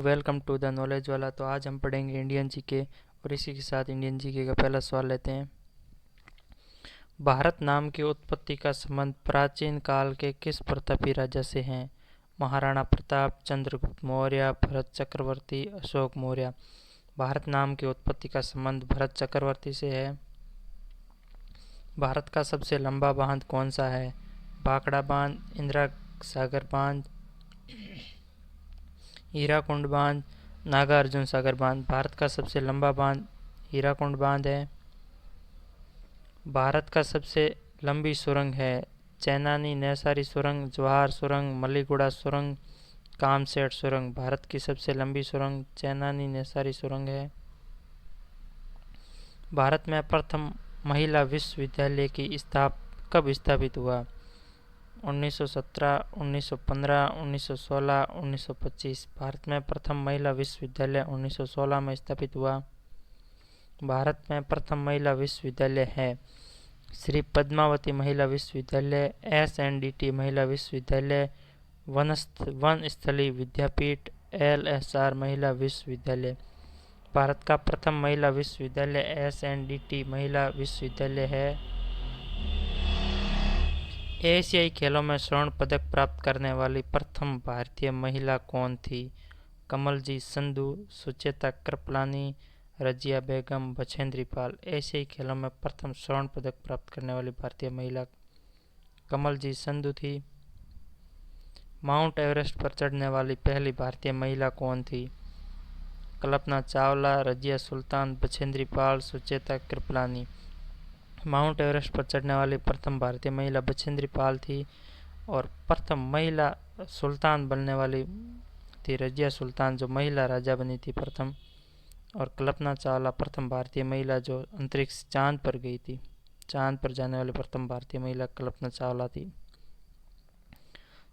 Welcome to the knowledge वाला। तो आज हम पढ़ेंगे इंडियन जीके और इसी के साथ इंडियन जीके का पहला सवाल लेते हैं। भारत नाम की उत्पत्ति का संबंध प्राचीन काल के किस प्रतापी राजा से है? महाराणा प्रताप, चंद्रगुप्त मौर्य, भरत चक्रवर्ती, अशोक मौर्य। भारत नाम की उत्पत्ति का संबंध भरत चक्रवर्ती से है। भारत का सबसे लंबा बांध कौन सा है? भाखड़ा बांध, इंदिरा सागर बांध, हीराकुंड बांध, नागार्जुन सागर बांध। भारत का सबसे लंबा बांध हीराकुंड बांध है। भारत का सबसे लंबी सुरंग है चैनानी नैसारी सुरंग, जवाहर सुरंग, मलीगुड़ा सुरंग, कामसेट सुरंग। भारत की सबसे लंबी सुरंग चैनानी नैसारी सुरंग है। भारत में प्रथम महिला विश्वविद्यालय की कब स्थापित हुआ? 1917, 1915, 1916, 1925। भारत में प्रथम महिला विश्वविद्यालय 1916 में स्थापित हुआ। भारत में प्रथम महिला विश्वविद्यालय है श्री पद्मावती महिला विश्वविद्यालय, SNDT महिला विश्वविद्यालय, वनस्थली विद्यापीठ, LSR महिला विश्वविद्यालय। भारत का प्रथम महिला विश्वविद्यालय SNDT महिला विश्वविद्यालय है। एशियाई खेलों में स्वर्ण पदक प्राप्त करने वाली प्रथम भारतीय महिला कौन थी? कमलजीत संधू, सुचेता कृपलानी, रजिया बेगम, बछेंद्री पाल। एशियाई खेलों में प्रथम स्वर्ण पदक प्राप्त करने वाली भारतीय महिला कमलजीत संधू थी। माउंट एवरेस्ट पर चढ़ने वाली पहली भारतीय महिला कौन थी? कल्पना चावला, रजिया सुल्तान, बछेंद्री पाल, सुचेता कृपलानी। माउंट एवरेस्ट पर चढ़ने वाली प्रथम भारतीय महिला बछेंद्री पाल थी और प्रथम महिला सुल्तान बनने वाली थी रजिया सुल्तान, जो महिला राजा बनी थी प्रथम। और कल्पना चावला प्रथम भारतीय महिला जो अंतरिक्ष चांद पर गई थी। चांद पर जाने वाली प्रथम भारतीय महिला कल्पना चावला थी।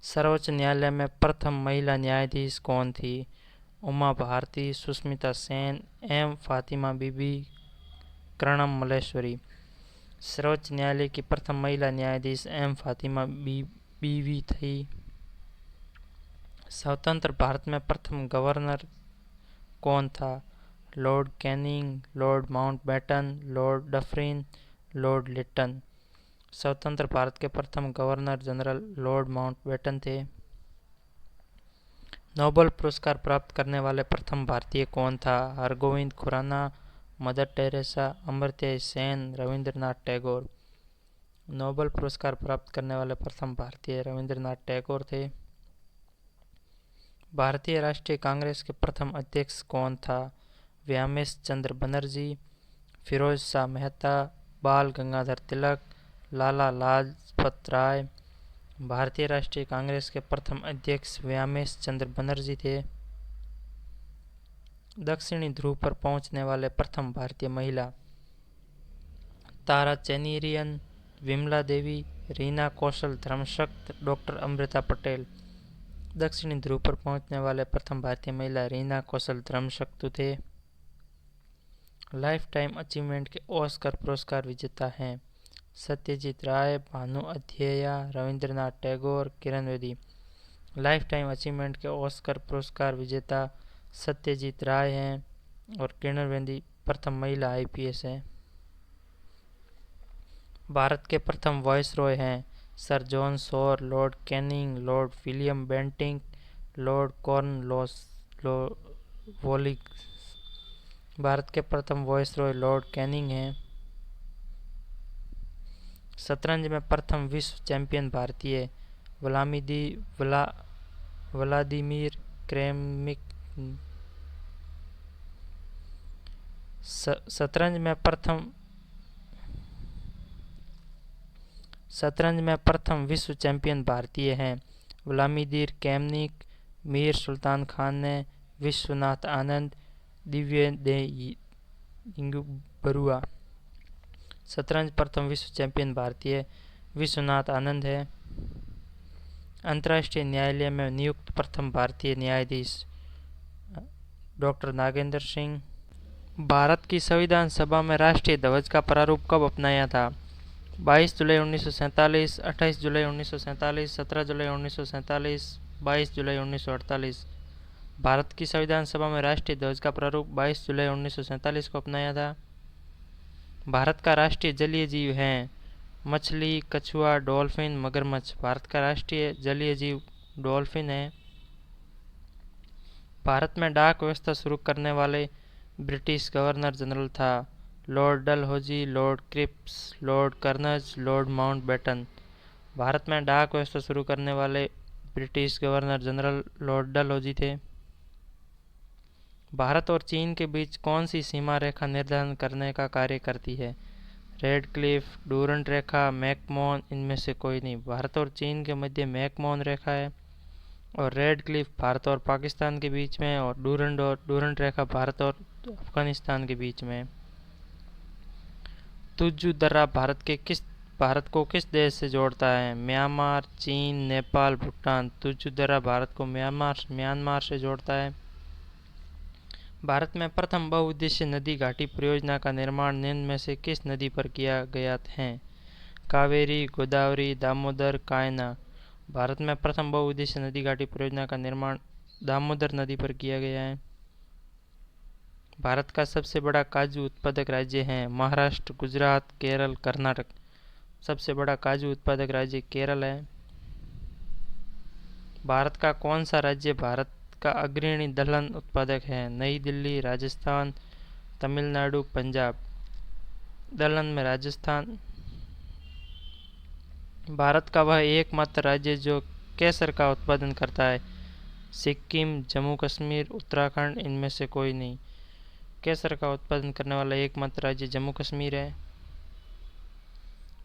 सर्वोच्च न्यायालय में प्रथम महिला न्यायाधीश कौन थी? उमा भारती, सुष्मिता सेन, M फातिमा बीबी, कर्णम मल्लेश्वरी। सर्वोच्च न्यायालय की प्रथम महिला न्यायाधीश M फातिमा बीवी थी। स्वतंत्र भारत में प्रथम गवर्नर कौन था? Lord Canning, Lord Mountbatten, Lord Dufferin, Lord Lytton. स्वतंत्र भारत के प्रथम गवर्नर जनरल लॉर्ड माउंटबेटन थे। नोबेल पुरस्कार प्राप्त करने वाले प्रथम भारतीय कौन था? Hargobind Khurana, Mother Teresa, Amartya Sen, Rabindranath Tagore. Nobel पुरस्कार प्राप्त करने वाले प्रथम भारतीय रविंद्रनाथ टैगोर थे। भारतीय राष्ट्रीय कांग्रेस के प्रथम अध्यक्ष कौन था? व्यामेश चंद्र बनर्जी, फिरोज शाह मेहता, बाल गंगाधर तिलक, लाला लाजपत राय। भारतीय राष्ट्रीय कांग्रेस के प्रथम अध्यक्ष व्यामेश चंद्र बनर्जी थे। दक्षिणी ध्रुव पर पहुंचने वाले प्रथम भारतीय महिला? तारा चेनीरियन, विमला देवी, रीना कौशल धर्मशक्त, डॉक्टर अमृता पटेल। दक्षिणी ध्रुव पर पहुंचने वाले प्रथम भारतीय महिला रीना कौशल धर्मशक्त थे। लाइफ टाइम अचीवमेंट के ऑस्कर पुरस्कार विजेता हैं सत्यजीत राय, Bhanu अध्यया, Rabindranath Tagore, Kiran Bedi. Life time achievement के ऑस्कर पुरस्कार विजेता सत्यजीत राय हैं और किरण बेदी प्रथम महिला IPS हैं। भारत के प्रथम वायसरॉय हैं sir John Shore, Lord Canning, Lord William Bentinck, Lord Cornwallis. Bharat के प्रथम वायसरॉय लॉर्ड कैनिंग हैं। शतरंज में प्रथम विश्व चैंपियन भारतीय? Vladimir Kramnik. शतरंज में प्रथम विश्व चैंपियन भारतीय हैं व्लादिमीर क्रेमनिक, मीर सुल्तान खान ने, विश्वनाथ आनंद, दिव्येंदु बरुआ। शतरंज प्रथम विश्व चैंपियन भारतीय विश्वनाथ आनंद है। अंतर्राष्ट्रीय न्यायालय में नियुक्त प्रथम भारतीय न्यायाधीश? डॉक्टर नागेंद्र सिंह। भारत की संविधान सभा में राष्ट्रीय ध्वज का प्रारूप कब अपनाया था? 22 जुलाई 1947, 28 जुलाई 1947, 17 जुलाई 1947, 22 जुलाई 1948। भारत की संविधान सभा में राष्ट्रीय ध्वज का प्रारूप 22 जुलाई 1947 को अपनाया था। भारत का राष्ट्रीय जलीय जीव है मछली, कछुआ, डॉल्फिन, मगरमच्छ। भारत का राष्ट्रीय जलीय जीव डॉल्फिन है। भारत में डाक व्यवस्था शुरू करने वाले ब्रिटिश गवर्नर जनरल था Lord Dalhousie, Lord Cripps, Lord Curzon, Lord Mountbatten. भारत में डाक व्यवस्था शुरू करने वाले British governor general Lord Dalhousie थे। भारत और चीन के बीच कौन सी सीमा रेखा निर्धारण करने का कार्य करती है? रेड क्लिफ, डूरंट रेखा, मैकमोहन, इनमें से कोई नहीं। भारत और चीन के मध्य मैकमोहन रेखा है और रेड क्लिफ भारत और पाकिस्तान के बीच में और डूरंट रेखा भारत और अफगानिस्तान के बीच में। तुज्जु दर्रा भारत को किस देश से जोड़ता है? म्यांमार, चीन, नेपाल, भूटान। तुज्जु दर्रा भारत को म्यांमार से जोड़ता है। भारत में प्रथम बहुउद्देशीय नदी घाटी परियोजना का निर्माण निम्न में से किस नदी पर किया गया है? कावेरी, गोदावरी, दामोदर, कायना। भारत में प्रथम बहुउद्देशीय नदी घाटी परियोजना का निर्माण दामोदर नदी पर किया गया है। भारत का सबसे बड़ा काजू उत्पादक राज्य है महाराष्ट्र, गुजरात, केरल, कर्नाटक। सबसे बड़ा काजू उत्पादक राज्य केरल है। भारत का कौन सा राज्य भारत का अग्रणी दलहन उत्पादक है? नई दिल्ली, राजस्थान, तमिलनाडु, पंजाब। दलहन में राजस्थान। भारत का वह एकमात्र राज्य जो केसर का उत्पादन करता है? सिक्किम, जम्मू कश्मीर, उत्तराखंड, इनमें से कोई नहीं। केसर का उत्पादन करने वाला एकमात्र राज्य जम्मू कश्मीर है।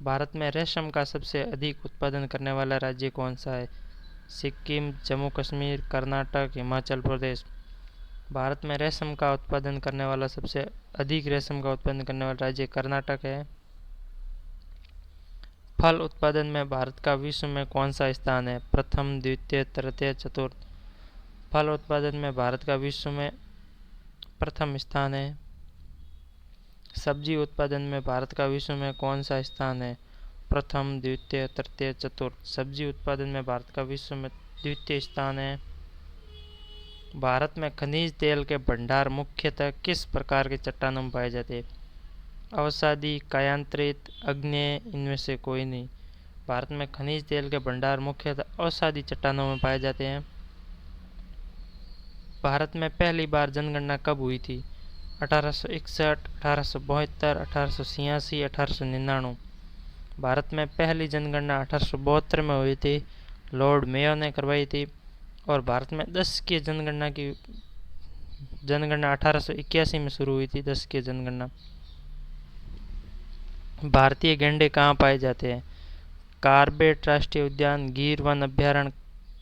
भारत में रेशम का सबसे अधिक उत्पादन करने वाला राज्य कौन सा है? सिक्किम, जम्मू कश्मीर, कर्नाटक, हिमाचल प्रदेश। भारत में रेशम का उत्पादन करने वाला सबसे अधिक रेशम का उत्पादन करने वाला राज्य कर्नाटक है। फल उत्पादन में भारत का विश्व में कौन सा स्थान है? प्रथम, द्वितीय, तृतीय, चतुर्थ। फल उत्पादन में भारत का विश्व में प्रथम स्थान है। सब्जी उत्पादन में भारत का विश्व में कौन सा स्थान है? प्रथम, द्वितीय, तृतीय, चतुर्थ। सब्जी उत्पादन में भारत का विश्व में द्वितीय स्थान है। भारत में खनिज तेल के भंडार मुख्यतः किस प्रकार के चट्टानों में पाए जाते हैं? अवसादी, कायांतरित, आग्नेय, इनमें से कोई नहीं। भारत में खनिज तेल के भंडार मुख्यतः अवसादी चट्टानों में पाए जाते हैं। भारत में पहली बार जनगणना कब हुई थी? 1861, 1872, 1886, 1899। भारत में पहली जनगणना 1872 में हुई थी, लॉर्ड मेयो ने करवाई थी। और भारत में 10 की जनगणना 1881 में शुरू हुई थी। 10 की जनगणना। भारतीय गैंडे कहाँ पाए जाते हैं? कार्बेट राष्ट्रीय उद्यान, गिर वन अभ्यारण्य,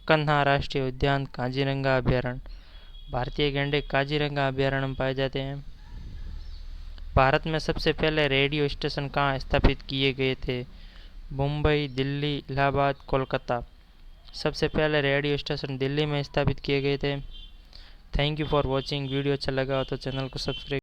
कन्हा राष्ट्रीय उद्यान, काजीरंगा अभ्यारण्य। भारतीय गैंडे काजीरंगा अभ्यारण्य में पाए जाते हैं। भारत में सबसे पहले रेडियो स्टेशन कहाँ स्थापित किए गए थे? मुंबई, दिल्ली, इलाहाबाद, कोलकाता। सबसे पहले रेडियो स्टेशन दिल्ली में स्थापित किए गए थे। Thank you for watching. Video अच्छा लगा हो तो चैनल को सब्सक्राइब